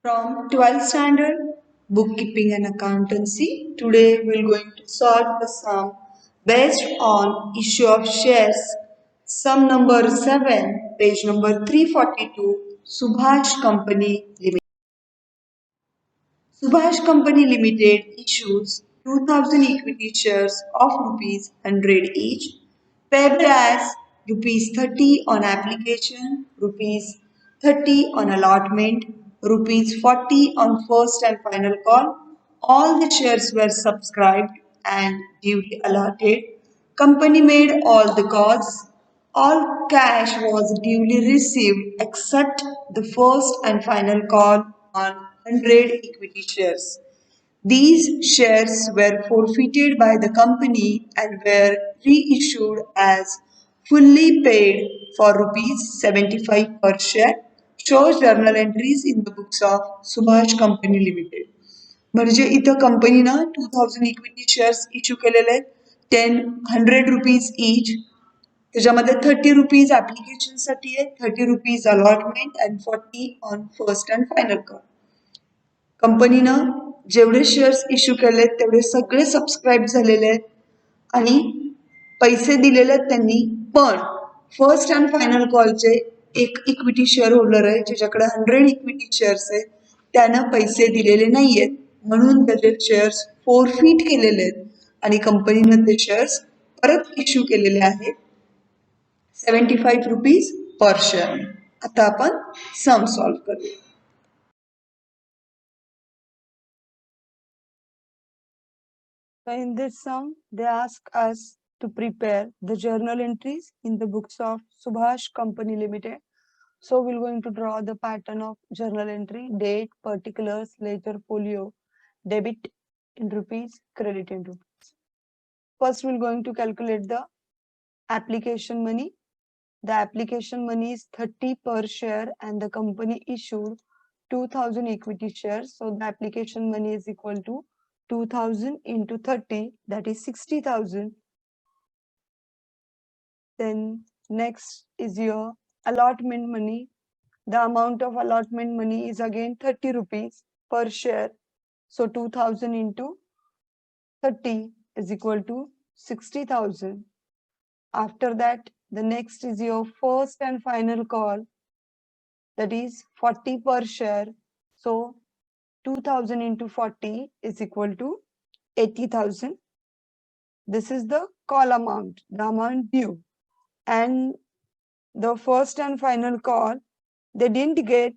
From 12th standard, bookkeeping and accountancy. Today we're going to solve the sum based on issue of shares. Sum number 7, page number 342, Subhash Company Limited. Subhash Company Limited issues 2000 equity shares of rupees 100 each, payable as rupees 30 on application, rupees 30 on allotment, rupees 40 on first and final call. All the shares were subscribed and duly allotted. Company made all the calls. All cash was duly received except the first and final call on 100 equity shares. These shares were forfeited by the company and were reissued as fully paid for rupees 75 per share. Shows journal entries in the books of Subhash Company Limited. म्हणजे इथं कंपनीनं 2000 equity shares issue केलेले आहेत 100 rupees each त्याच्यामध्ये 30 rupees ऍप्लिकेशनसाठी आहे 30 rupees allotment and 40 on first and final call कंपनीनं जेवढे shares issue केले तेवढे सगळे सबस्क्राईब झालेले आहेत आणि पैसे दिलेले आहेत त्यांनी पण फर्स्ट अँड फायनल कॉलचे एक इक्विटी शेअर होल्डर आहे ज्याच्याकडे 100 इक्विटी शेअर्स आहे त्यानं पैसे दिलेले नाही आहेत म्हणून त्याचे शेअर्स फोरफिट केलेले आहेत आणि कंपनीनं ते शेअर्स परत इश्यू केलेले आहेत 75 रुपीज पर शेअर. आता आपण सम सॉल्व करूया. So in this sum, they ask us to prepare the journal entries in the books of Subhash Company Limited. So we're going to draw the pattern of journal entry, date, particulars, ledger folio, debit in rupees, credit in rupees. First, we're going to calculate the application money. The application money is 30 per share and the company issued 2000 equity shares. So the application money is equal to 2000 into 30, that is 60,000. Then next is your allotment money. The amount of allotment money is again 30 rupees per share. So 2000 into 30 is equal to 60,000. After that, the next is your first and final call, that is 40 per share. So 2000 into 40 is equal to 80,000. This is the call amount, the amount due. And the first and final call, they didn't get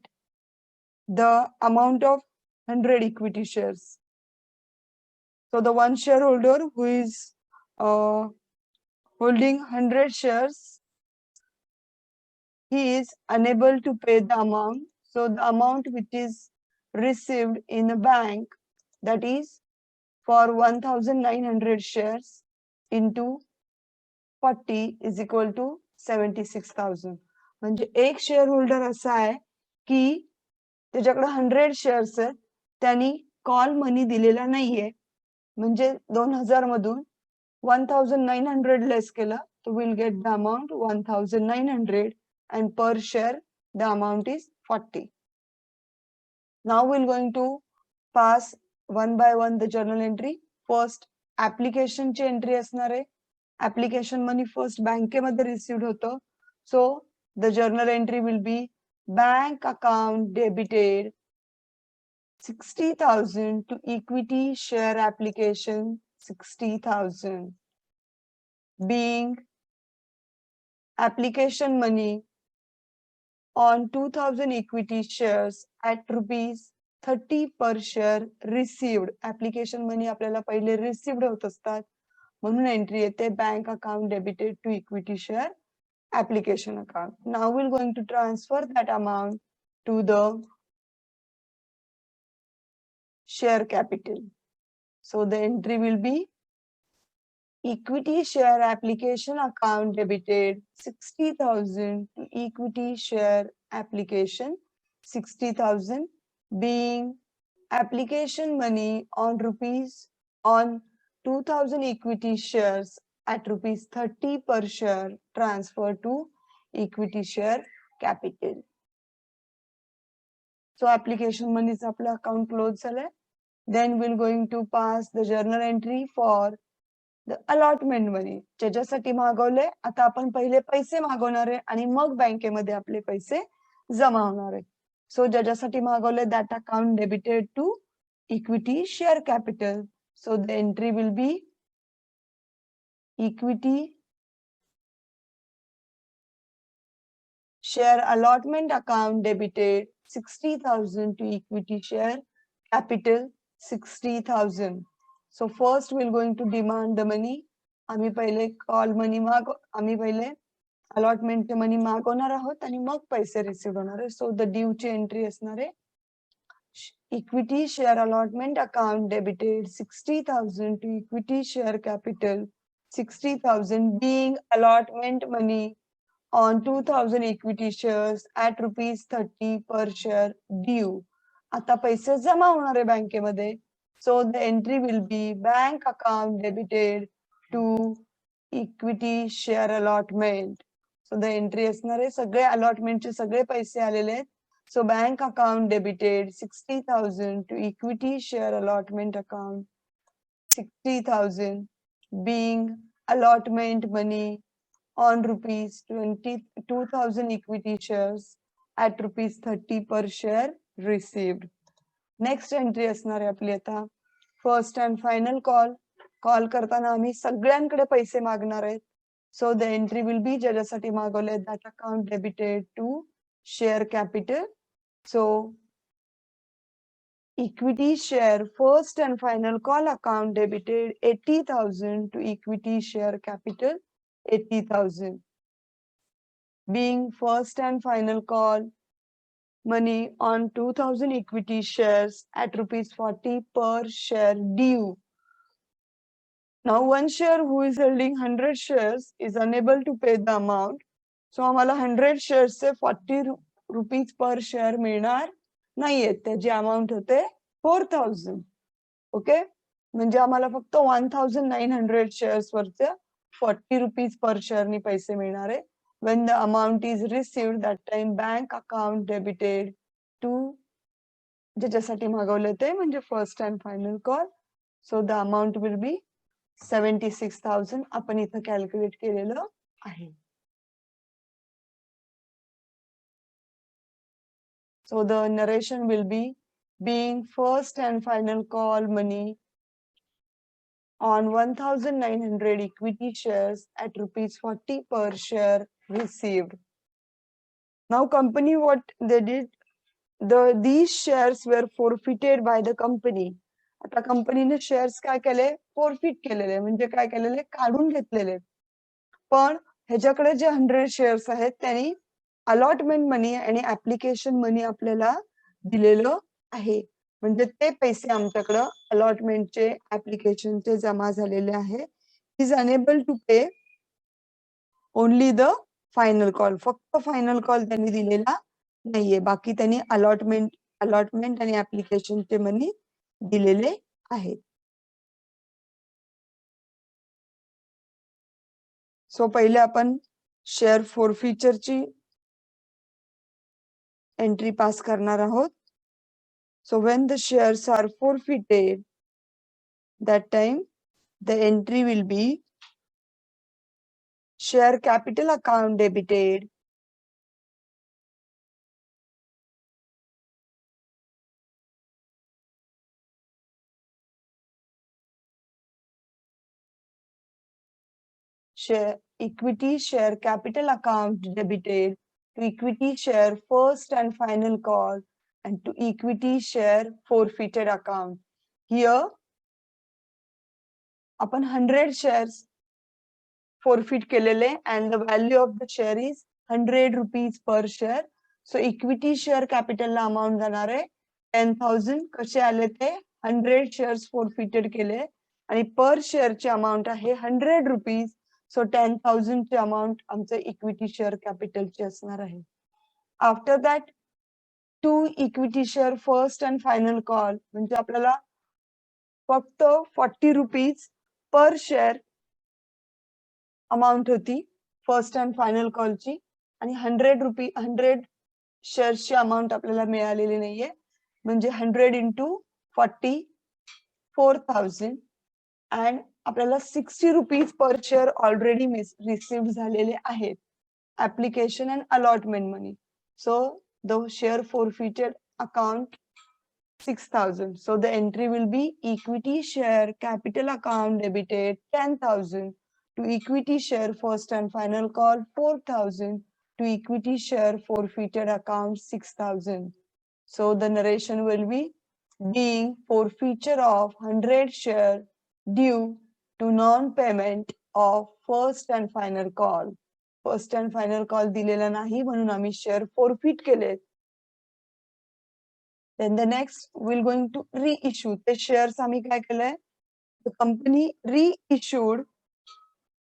the amount of 100 equity shares. So the one shareholder who is holding 100 shares, he is unable to pay the amount. So the amount which is received in a bank, that is for 1900 shares into 40 is equal to 76,000. म्हणजे एक share holder असा आहे की त्याच्याकडे 100 shares आहेत त्यांनी call money दिलेला नाहीये म्हणजे 2000 मधून 1900 लेस केलं तो will get the amount 1900 and per share the amount is 40. Now we're going to pass one by one the journal entry. First application ची एंट्री असणार आहे. Application money first बँकेमध्ये रिसिव्ड होतं. So the journal entry will be bank account debited 60,000 to equity share application 60,000 being application money on 2000 equity shares at rupees 30 per share received. Application money आपल्याला पहिले received होत असतात म्हणून entry येते bank account debited to equity share application account. Now we're going to transfer that amount to the share capital. So the entry will be equity share application account debited 60,000 to equity share application 60,000 being application money on 2000 equity shares at rupees 30 per share transferred to equity share capital. So application मनीचं आपलं account close झालंय. Then will going to pass the journal entry for the allotment money. ज्याच्यासाठी मागवले आता आपण पहिले पैसे मागवणार आहे आणि मग बँकेमध्ये आपले पैसे जमा होणार आहे. सो ज्याच्यासाठी मागवले that account debited to equity share capital. So the entry will be equity share allotment account debited 60,000 to equity share capital 60,000. So first we're going to demand the money. आम्ही पहिले कॉल मनी आम्ही पहिले allotment money मागवणार आहोत आणि मग पैसे receive होणार आहे. So the due ची एंट्री असणार आहे equity share allotment account debited 60,000 to equity share capital 60,000 being allotment money on 2000 equity shares at rupees 30 per share due. आता पैसे जमा होणार आहे बँकेमध्ये. So the entry will be bank account debited to equity share allotment. So the entry असणार आहे सगळे allotment चे सगळे पैसे आलेले आहेत. So bank account debited 60,000 to equity share allotment account 60,000 being allotment money on rupees 22,000 equity shares at rupees 30 per share received. Next entry असणार आहे आपली आता फर्स्ट अँड फायनल कॉल करताना आम्ही सगळ्यांकडे पैसे मागणार आहेत. So the entry will be ज्याच्यासाठी मागवले that account debited to share capital. So equity share first and final call account debited 80,000 to equity share capital 80,000 being first and final call money on 2000 equity shares at rupees 40 per share due. Now one share who is holding 100 shares is unable to pay the amount. So आम्हाला 100 shares चे 40 rupees per share मिळणार नाहीये. त्याची amount होते 4,000. Okay म्हणजे आम्हाला फक्त 1,900 shares वरचे 40 रुपीज पर शेअर नी पैसे मिळणार आहे. when the amount is received that time bank account debited to ज्याच्यासाठी मागवले ते म्हणजे first and final call. So the amount will be 76,000 आपण इथं कॅल्क्युलेट केलेलं आहे. So the narration will be being first and final call money on 1,900 equity shares at rupees 40 per share received. Now company what they did, these shares were forfeited by the company. आता कंपनीने shares काय केले forfeit केलेले म्हणजे काय केलेले काढून घेतलेले. पण ह्याच्याकडे जे 100 शेअर्स आहेत त्यांनी अलॉटमेंट मनी आणि ऍप्लिकेशन मनी आपल्याला दिलेलं आहे. म्हणजे ते पैसे आमच्याकडे अलॉटमेंटचे ऍप्लिकेशनचे जमा झालेले आहे. इज अनेबल टू पे ओनली द फायनल कॉल. फक्त फायनल कॉल त्यांनी दिलेला नाहीये. बाकी त्यांनी अलॉटमेंट आणि ऍप्लिकेशनचे मनी दिलेले आहेत. सो पहिले आपण शेअर फॉरफिचरची एंट्री पास करणार आहोत. So when the shares are forfeited, that time the entry will be share capital account debited equity share capital account debited to equity share first and final call and to equity share forfeited account. Here आपण 100 shares forfeit केलेले and the value of the share is 100 rupees per share. So equity share capital La amount जाणार आहे 10,000. कसे आले ते 100 shares forfeited केले आणि per share ची अमाउंट आहे 100 रुपीज. सो 10,000 ची अमाउंट आमचं इक्विटी शेअर कॅपिटल ची असणार आहे. After that to equity share first and final call म्हणजे आपल्याला फक्त 40 रुपीज पर शेअर अमाउंट होती फर्स्ट अँड फायनल कॉलची आणि 100 शेअर्सची अमाऊंट आपल्याला मिळालेली नाहीये, म्हणजे 100 into 44,000 अँड आपल्याला 60 rupees per share already received झालेले आहेत. Application and allotment money. So the share forfeited account 6,000. So the entry will be equity share capital account debited 10,000 to equity share first and final call 4,000 to equity share forfeited account 6,000. So the narration will be being forfeiture of 100 share due to non-payment of first and final call. First and final call दिलेला नाही म्हणून आम्ही share forfeit केले. Then the next we're going to reissue. ते shares आम्ही काय केलंय, the company reissued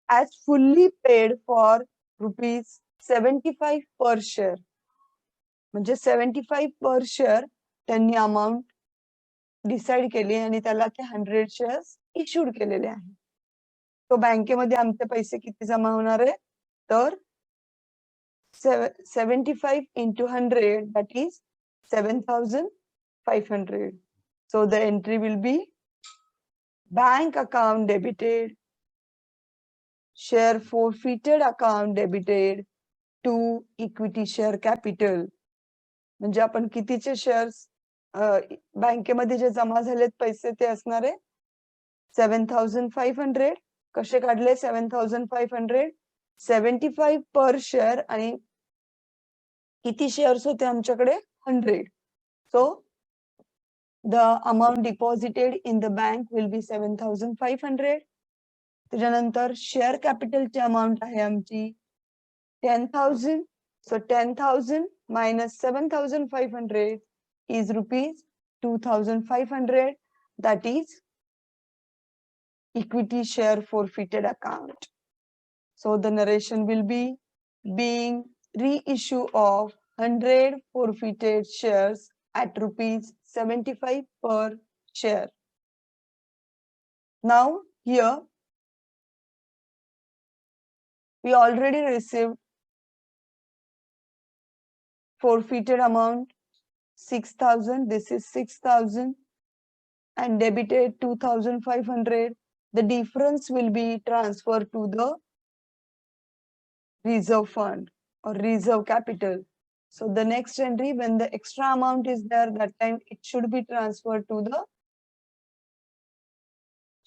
as fully paid for rupees 75 per share. म्हणजे 75 per share त्यांनी अमाउंट डिसाइड केली आणि त्याला ते 100 शेअर्स इश्यूड केलेले आहे. तो बँकेमध्ये आमचे पैसे किती जमा होणार आहे, तर 75 into 100, that is 7,500. So the entry will be bank account debited, share forfeited account debited to equity share capital. म्हणजे आपण कितीचे शेअर्स बँकेमध्ये जे जमा झालेत पैसे ते असणार आहे 7,500. कसे काढले 7,500? 75 पर शेअर आणि किती शेअर्स होते आमच्याकडे 100. So the amount deposited in the bank will be 7,500. त्याच्यानंतर शेअर कॅपिटलची अमाउंट आहे आमची 10,000. So 10,000 minus 7,500 is rupees 2,500. That is equity share forfeited account. So the narration will be being reissue of 100 forfeited shares at rupees 75 per share. Now here we already received forfeited amount 6,000. This is 6,000 and debited 2,500. The difference will be transferred to the reserve fund or reserve capital. So the next entry, when the extra amount is there, that time it should be transferred to the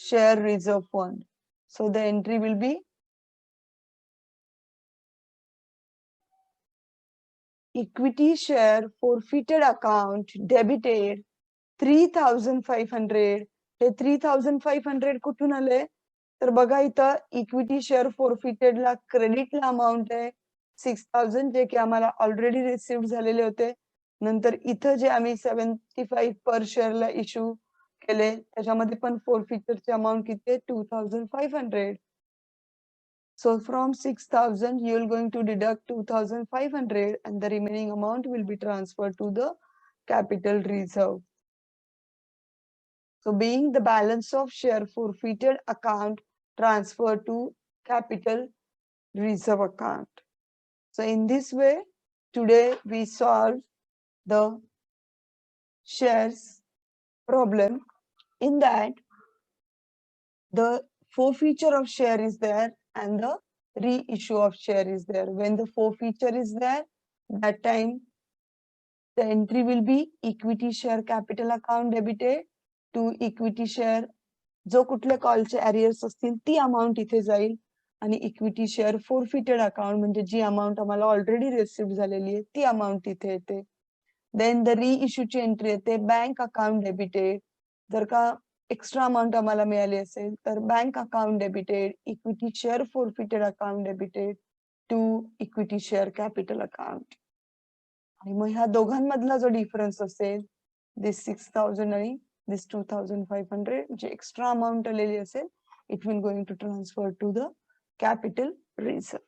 share reserve fund. So the entry will be equity share forfeited account debited 3,500. हे 3,500 कुठून आले, तर बघा इथं equity share forfeited ला क्रेडिटला amount आहे 6,000 जे की आम्हाला already receive झालेले होते. नंतर इथं जे आम्ही 75 पर शेअरला इश्यू केले त्याच्यामध्ये पण फॉरफिचरची अमाउंट किती आहे 2,500. So from 6,000 you are going to deduct 2,500 and the remaining amount will be transferred to the capital reserve. So being the balance of share forfeited account transferred to capital reserve account. So in this way, today we solve the shares problem. In that, the forfeiture of share is there and the reissue of share is there. When the forfeiture is there, that time the entry will be equity share capital account debited to equity share. जो कुठल्या कॉलचे arrears असतील ती amount इथे जाईल आणि equity share forfeited account म्हणजे जी अमाउंट आम्हाला ऑलरेडी रिसीव्ह झालेली आहे ती अमाउंट इथे येते. देन द रिइश्यूची एंट्री येते बँक अकाउंट डेबिटेड. जर का एक्स्ट्रा अमाउंट आम्हाला मिळाली असेल तर bank account debited equity share forfeited account debited to equity share capital account. आणि मग ह्या दोघांमधला जो डिफरन्स असेल दिस 6,000 आणि this 2,500 जे एक्स्ट्रा अमाउंट आलेली असेल it will going to transfer to the capital reserve.